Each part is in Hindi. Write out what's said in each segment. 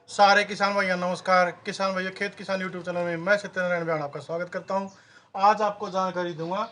सारे किसान भाइयों नमस्कार। किसान भाइयों खेत किसान यूट्यूब चैनल में मैं सत्यनारायण ब्यान आपका स्वागत करता हूं। आज आपको जानकारी दूंगा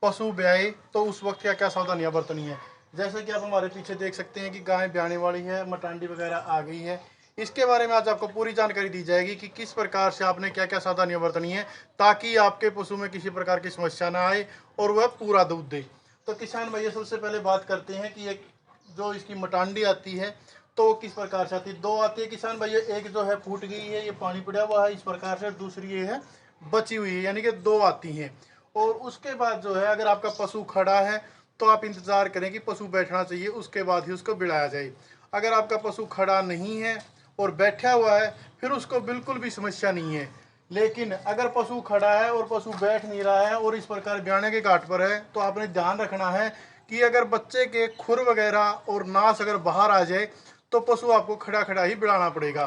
पशु ब्याए तो उस वक्त क्या क्या सावधानियां बरतनी है। जैसे कि आप हमारे पीछे देख सकते हैं कि गाय ब्याने वाली है, मटांडी वगैरह आ गई है। इसके बारे में आज आपको पूरी जानकारी दी जाएगी कि किस प्रकार से आपने क्या क्या सावधानियां बरतनी है ताकि आपके पशु में किसी प्रकार की समस्या ना आए और वह पूरा दूध दे। तो किसान भैया सबसे पहले बात करते हैं कि एक जो इसकी मटांडी आती है तो किस प्रकार से आती है। दो आती है किसान भैया, एक जो है फूट गई है, ये पानी पड़ा हुआ है इस प्रकार से, दूसरी ये है बची हुई है, यानी कि दो आती हैं। और उसके बाद जो है अगर आपका पशु खड़ा है तो आप इंतज़ार करें कि पशु बैठना चाहिए, उसके बाद ही उसको बिड़ाया जाए। अगर आपका पशु खड़ा नहीं है और बैठा हुआ है फिर उसको बिल्कुल भी समस्या नहीं है। लेकिन अगर पशु खड़ा है और पशु बैठ नहीं रहा है और इस प्रकार ब्याने के घाट पर है तो आपने ध्यान रखना है कि अगर बच्चे के खुर वगैरह और नास अगर बाहर आ जाए तो पशु आपको खड़ा खड़ा ही बिड़ाना पड़ेगा।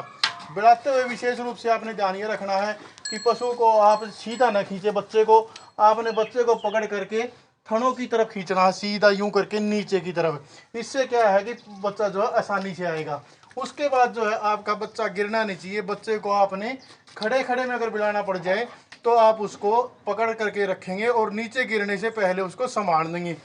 बिड़ाते हुए विशेष रूप से आपने ध्यान ये रखना है कि पशु को आप सीधा न खींचे, बच्चे को आपने बच्चे को पकड़ करके थनों की तरफ खींचना है, सीधा यूं करके नीचे की तरफ। इससे क्या है कि बच्चा जो है आसानी से आएगा। उसके बाद जो है आपका बच्चा गिरना नहीं चाहिए। बच्चे को आपने खड़े खड़े में अगर बिड़ाना पड़ जाए तो आप उसको पकड़ करके रखेंगे और नीचे गिरने से पहले उसको संभाल देंगे।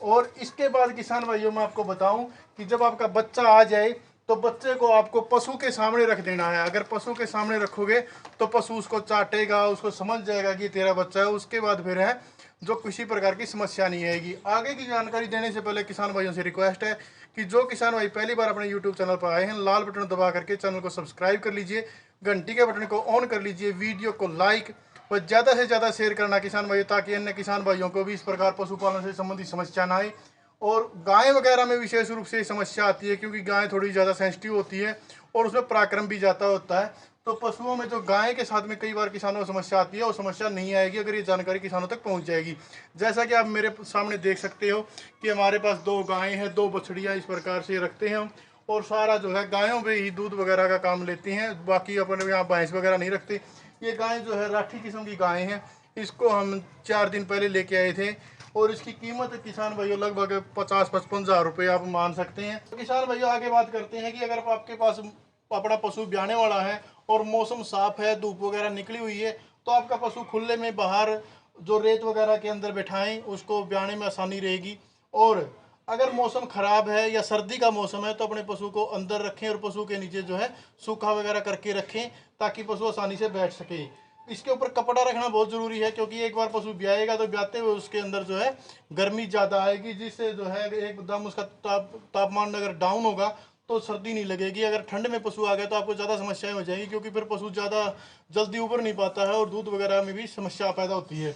और इसके बाद किसान भाइयों मैं आपको बताऊं कि जब आपका बच्चा आ जाए तो बच्चे को आपको पशु के सामने रख देना है। अगर पशु के सामने रखोगे तो पशु उसको चाटेगा, उसको समझ जाएगा कि तेरा बच्चा है। उसके बाद फिर है जो किसी प्रकार की समस्या नहीं आएगी। आगे की जानकारी देने से पहले किसान भाइयों से रिक्वेस्ट है कि जो किसान भाई पहली बार अपने यूट्यूब चैनल पर आए हैं, लाल बटन दबा करके चैनल को सब्सक्राइब कर लीजिए, घंटी के बटन को ऑन कर लीजिए, वीडियो को लाइक और ज़्यादा से ज़्यादा शेयर करना किसान भाइयों, ताकि अन्य किसान भाइयों को भी इस प्रकार पशुपालन से संबंधित समस्या ना आए। और गाय वगैरह में विशेष रूप से समस्या आती है क्योंकि गाय थोड़ी ज़्यादा सेंसिटिव होती है और उसमें पराक्रम भी ज़्यादा होता है। तो पशुओं में जो गाय के साथ में कई बार किसानों को समस्या आती है वो समस्या नहीं आएगी अगर ये जानकारी किसानों तक पहुंच जाएगी। जैसा कि आप मेरे सामने देख सकते हो कि हमारे पास दो गायें हैं, दो बछड़ियाँ इस प्रकार से रखते हैं हम। और सारा जो है गायों पे ही दूध वगैरह का काम लेते हैं, बाकी अपने यहाँ भैंस वगैरह नहीं रखते। ये गाय जो है राठी किस्म की गाय हैं। इसको हम 4 दिन पहले लेके आए थे और इसकी कीमत किसान भाइयों लगभग 50-55 हज़ार रुपये आप मान सकते हैं। तो किसान भाइयों आगे बात करते हैं कि अगर आपके पास अपना पशु ब्याने वाला है और मौसम साफ है, धूप वगैरह निकली हुई है, तो आपका पशु खुले में बाहर जो रेत वगैरह के अंदर बैठाएं, उसको ब्याने में आसानी रहेगी। और अगर मौसम ख़राब है या सर्दी का मौसम है तो अपने पशु को अंदर रखें और पशु के नीचे जो है सूखा वगैरह करके रखें ताकि पशु आसानी से बैठ सके। इसके ऊपर कपड़ा रखना बहुत ज़रूरी है क्योंकि एक बार पशु ब्याएगा तो ब्याते हुए उसके अंदर जो है गर्मी ज़्यादा आएगी, जिससे जो है एकदम उसका तापमान अगर डाउन होगा तो सर्दी नहीं लगेगी। अगर ठंड में पशु आ गया तो आपको ज़्यादा समस्याएं हो जाएगी क्योंकि फिर पशु ज़्यादा जल्दी उबर नहीं पाता है और दूध वगैरह में भी समस्या पैदा होती है।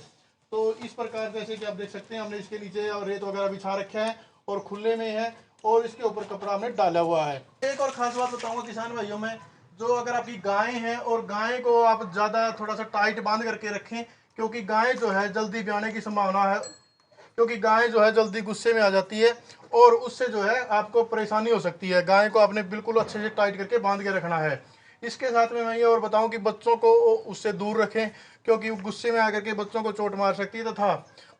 तो इस प्रकार जैसे कि आप देख सकते हैं हमने इसके नीचे और रेत वगैरह बिछा रखा है और खुले में है और इसके ऊपर कपड़ा हमने डाला हुआ है। एक और खास बात बताऊंगा किसान भाइयों में, जो अगर आपकी गाय है और गाय को आप ज़्यादा थोड़ा सा टाइट बांध करके रखें क्योंकि गाय जो है जल्दी ब्याने की संभावना है, क्योंकि गाय जो है जल्दी गुस्से में आ जाती है और उससे जो है आपको परेशानी हो सकती है। गाय को आपने बिल्कुल अच्छे से टाइट करके बांध के रखना है। इसके साथ में मैं ये और बताऊं कि बच्चों को उससे दूर रखें क्योंकि गुस्से में आकर के बच्चों को चोट मार सकती है तथा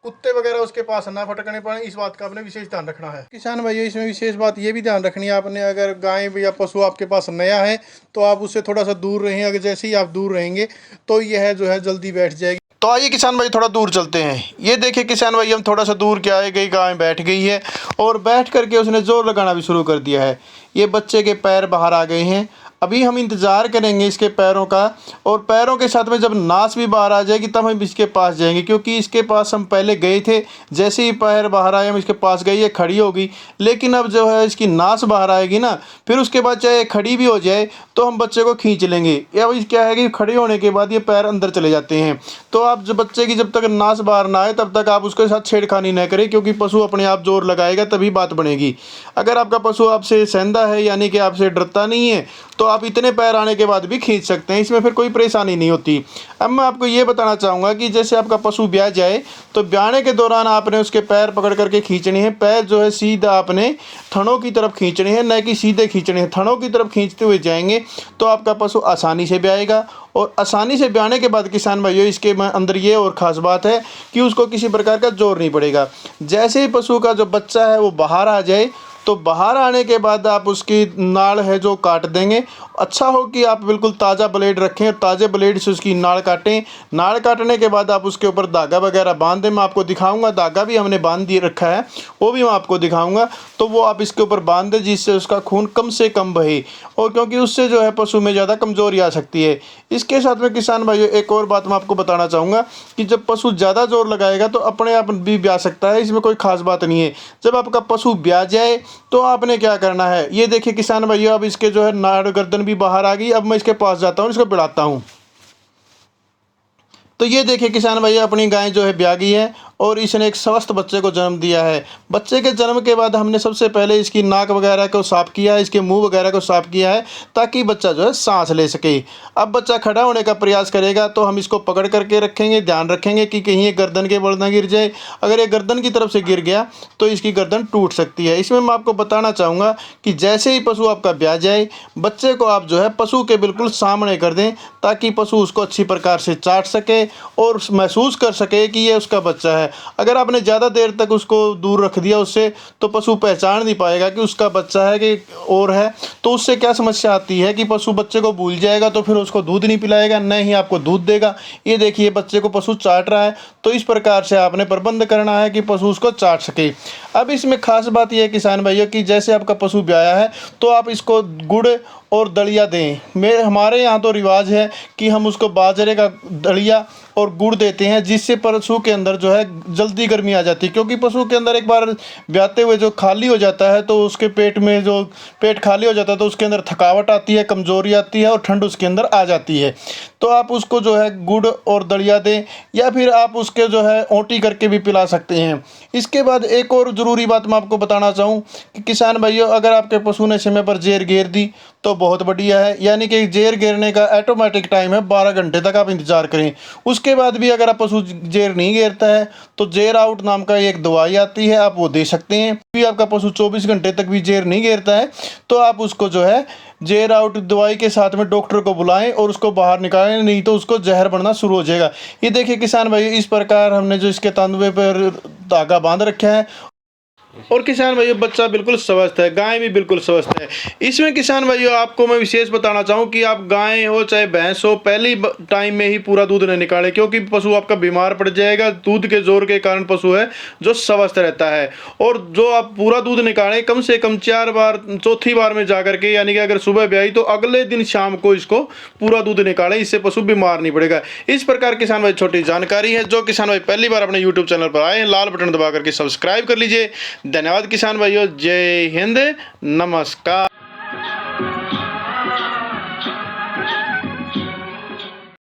कुत्ते वगैरह उसके पास ना फटकने पड़े, इस बात का आपने विशेष ध्यान रखना है। किसान भाइयों इसमें विशेष बात ये भी ध्यान रखनी है आपने, अगर गाय या पशु आपके पास नया है तो आप उससे थोड़ा सा दूर रहें। अगर जैसे ही आप दूर रहेंगे तो यह जो है जल्दी बैठ जाएगी। तो आइए किसान भाई थोड़ा दूर चलते हैं। ये देखिए किसान भाई हम थोड़ा सा दूर क्या है गई, गाय बैठ गई है और बैठ करके उसने जोर लगाना भी शुरू कर दिया है। ये बच्चे के पैर बाहर आ गए हैं। अभी हम इंतज़ार करेंगे इसके पैरों का और पैरों के साथ में जब नास भी बाहर आ जाएगी तब हम इसके पास जाएंगे क्योंकि इसके पास हम पहले गए थे। जैसे ही पैर बाहर आए हम इसके पास गए, ये खड़ी होगी। लेकिन अब जो है इसकी नास बाहर आएगी ना, फिर उसके बाद चाहे खड़ी भी हो जाए तो हम बच्चे को खींच लेंगे। या क्या है कि खड़े होने के बाद ये पैर अंदर चले जाते हैं। तो आप जब बच्चे की जब तक नास बाहर ना आए तब तक आप उसके साथ छेड़खानी न करें क्योंकि पशु अपने आप जोर लगाएगा तभी बात बनेगी। अगर आपका पशु आपसे सहंदा है यानी कि आपसे डरता नहीं है तो आप इतने पैर आने के बाद भी खींच सकते हैं, इसमें फिर कोई परेशानी नहीं होती। अब मैं आपको ये बताना चाहूँगा कि जैसे आपका पशु ब्याह जाए तो ब्याने के दौरान आपने उसके पैर पकड़ करके खींचने हैं। पैर जो है सीधा आपने थनों की तरफ खींचने हैं, न कि सीधे खींचने हैं। थनों की तरफ खींचते हुए जाएंगे तो आपका पशु आसानी से ब्याएगा। और आसानी से ब्याने के बाद किसान भाइयों, इसके अंदर ये और ख़ास बात है कि उसको किसी प्रकार का जोर नहीं पड़ेगा। जैसे ही पशु का जो बच्चा है वो बाहर आ जाए तो बाहर आने के बाद आप उसकी नाड़ है जो काट देंगे। अच्छा हो कि आप बिल्कुल ताज़ा ब्लेड रखें और ताज़े ब्लेड से उसकी नाड़ काटें। नाड़ काटने के बाद आप उसके ऊपर धागा वगैरह बांध दें। मैं आपको दिखाऊंगा, धागा भी हमने बांध दिए रखा है, वो भी मैं आपको दिखाऊंगा। तो वो आप इसके ऊपर बांध दें जिससे उसका खून कम से कम बहे, और क्योंकि उससे जो है पशु में ज़्यादा कमज़ोरी आ सकती है। इसके साथ में किसान भाइयों एक और बात मैं आपको बताना चाहूँगा कि जब पशु ज़्यादा जोर लगाएगा तो अपने आप भी ब्याह सकता है, इसमें कोई ख़ास बात नहीं है। जब आपका पशु ब्याह जाए तो आपने क्या करना है, ये देखिए किसान भाइयों, अब इसके जो है नाड़ गर्दन भी बाहर आ गई। अब मैं इसके पास जाता हूँ, इसको पिलाता हूँ। तो ये देखिए किसान भैया, अपनी गाय जो है ब्याह गई है और इसने एक स्वस्थ बच्चे को जन्म दिया है। बच्चे के जन्म के बाद हमने सबसे पहले इसकी नाक वगैरह को साफ़ किया है, इसके मुंह वगैरह को साफ़ किया है, ताकि बच्चा जो है सांस ले सके। अब बच्चा खड़ा होने का प्रयास करेगा तो हम इसको पकड़ करके रखेंगे, ध्यान रखेंगे कि कहीं ये गर्दन के बल ना गिर जाए। अगर ये गर्दन की तरफ से गिर गया तो इसकी गर्दन टूट सकती है। इसमें मैं आपको बताना चाहूँगा कि जैसे ही पशु आपका ब्याह जाए, बच्चे को आप जो है पशु के बिल्कुल सामने कर दें, ताकि पशु उसको अच्छी प्रकार से चाट सके और महसूस कर सके कि ये उसका बच्चा है। अगर आपने ज़्यादा देर तक उसको दूर रख दिया उससे, तो पशु पहचान नहीं पाएगा कि उसका बच्चा है कि और है। तो उससे क्या समस्या आती है कि पशु बच्चे को भूल जाएगा, तो फिर उसको दूध नहीं पिलाएगा, न ही आपको दूध देगा। ये देखिए बच्चे को पशु चाट रहा है। तो इस प्रकार से आपने प्रबंध करना है कि पशु उसको चाट सके। अब इसमें खास बात यह है किसान भाइयों कि जैसे आपका पशु ब्याया है तो आप इसको गुड़ और दलिया दें। हमारे यहाँ तो रिवाज है कि हम उसको बाजरे का दलिया और गुड़ देते हैं, जिससे पशु के अंदर जो है जल्दी गर्मी आ जाती है। क्योंकि पशु के अंदर एक बार ब्याते हुए जो खाली हो जाता है तो उसके पेट में जो पेट खाली हो जाता है तो उसके अंदर थकावट आती है, कमज़ोरी आती है और ठंड उसके अंदर आ जाती है। तो आप उसको जो है गुड़ और दलिया दें, या फिर आप उसके जो है ओंटी करके भी पिला सकते हैं। इसके बाद एक और ज़रूरी बात मैं आपको बताना चाहूँ कि किसान भाइयों, अगर आपके पशु ने समय पर जेर घेर दी तो बहुत बढ़िया है। यानी कि जेर घेरने का ऑटोमेटिक टाइम है 12 घंटे तक आप इंतज़ार करें। उसके बाद भी अगर आप पशु जेर नहीं घेरता है तो जेर आउट नाम का एक दवाई आती है, आप वो दे सकते हैं। भी आपका पशु 24 घंटे तक भी जेर नहीं घेरता है तो आप उसको जो है जेर आउट दवाई के साथ में डॉक्टर को बुलाएं और उसको बाहर निकालें, नहीं तो उसको जहर बनना शुरू हो जाएगा। ये देखिए किसान भाई, इस प्रकार हमने जो इसके तंदुए पर धागा बांध रखा है। और किसान भाइयों, बच्चा बिल्कुल स्वस्थ है, गाय भी बिल्कुल स्वस्थ है। इसमें किसान भाइयों आपको मैं विशेष बताना चाहूँ कि आप गाय हो चाहे भैंस हो, पहली टाइम में ही पूरा दूध नहीं निकालें, क्योंकि पशु आपका बीमार पड़ जाएगा। दूध के जोर के कारण पशु है जो स्वस्थ रहता है। और जो आप पूरा दूध निकालें कम से कम 4 बार, चौथी बार में जा करके, यानी कि अगर सुबह ब्याई तो अगले दिन शाम को इसको पूरा दूध निकालें, इससे पशु बीमार नहीं पड़ेगा। इस प्रकार किसान भाई छोटी जानकारी है। जो किसान भाई पहली बार अपने यूट्यूब चैनल पर आए, लाल बटन दबा करके सब्सक्राइब कर लीजिए। धन्यवाद किसान भाइयों, जय हिंद, नमस्कार।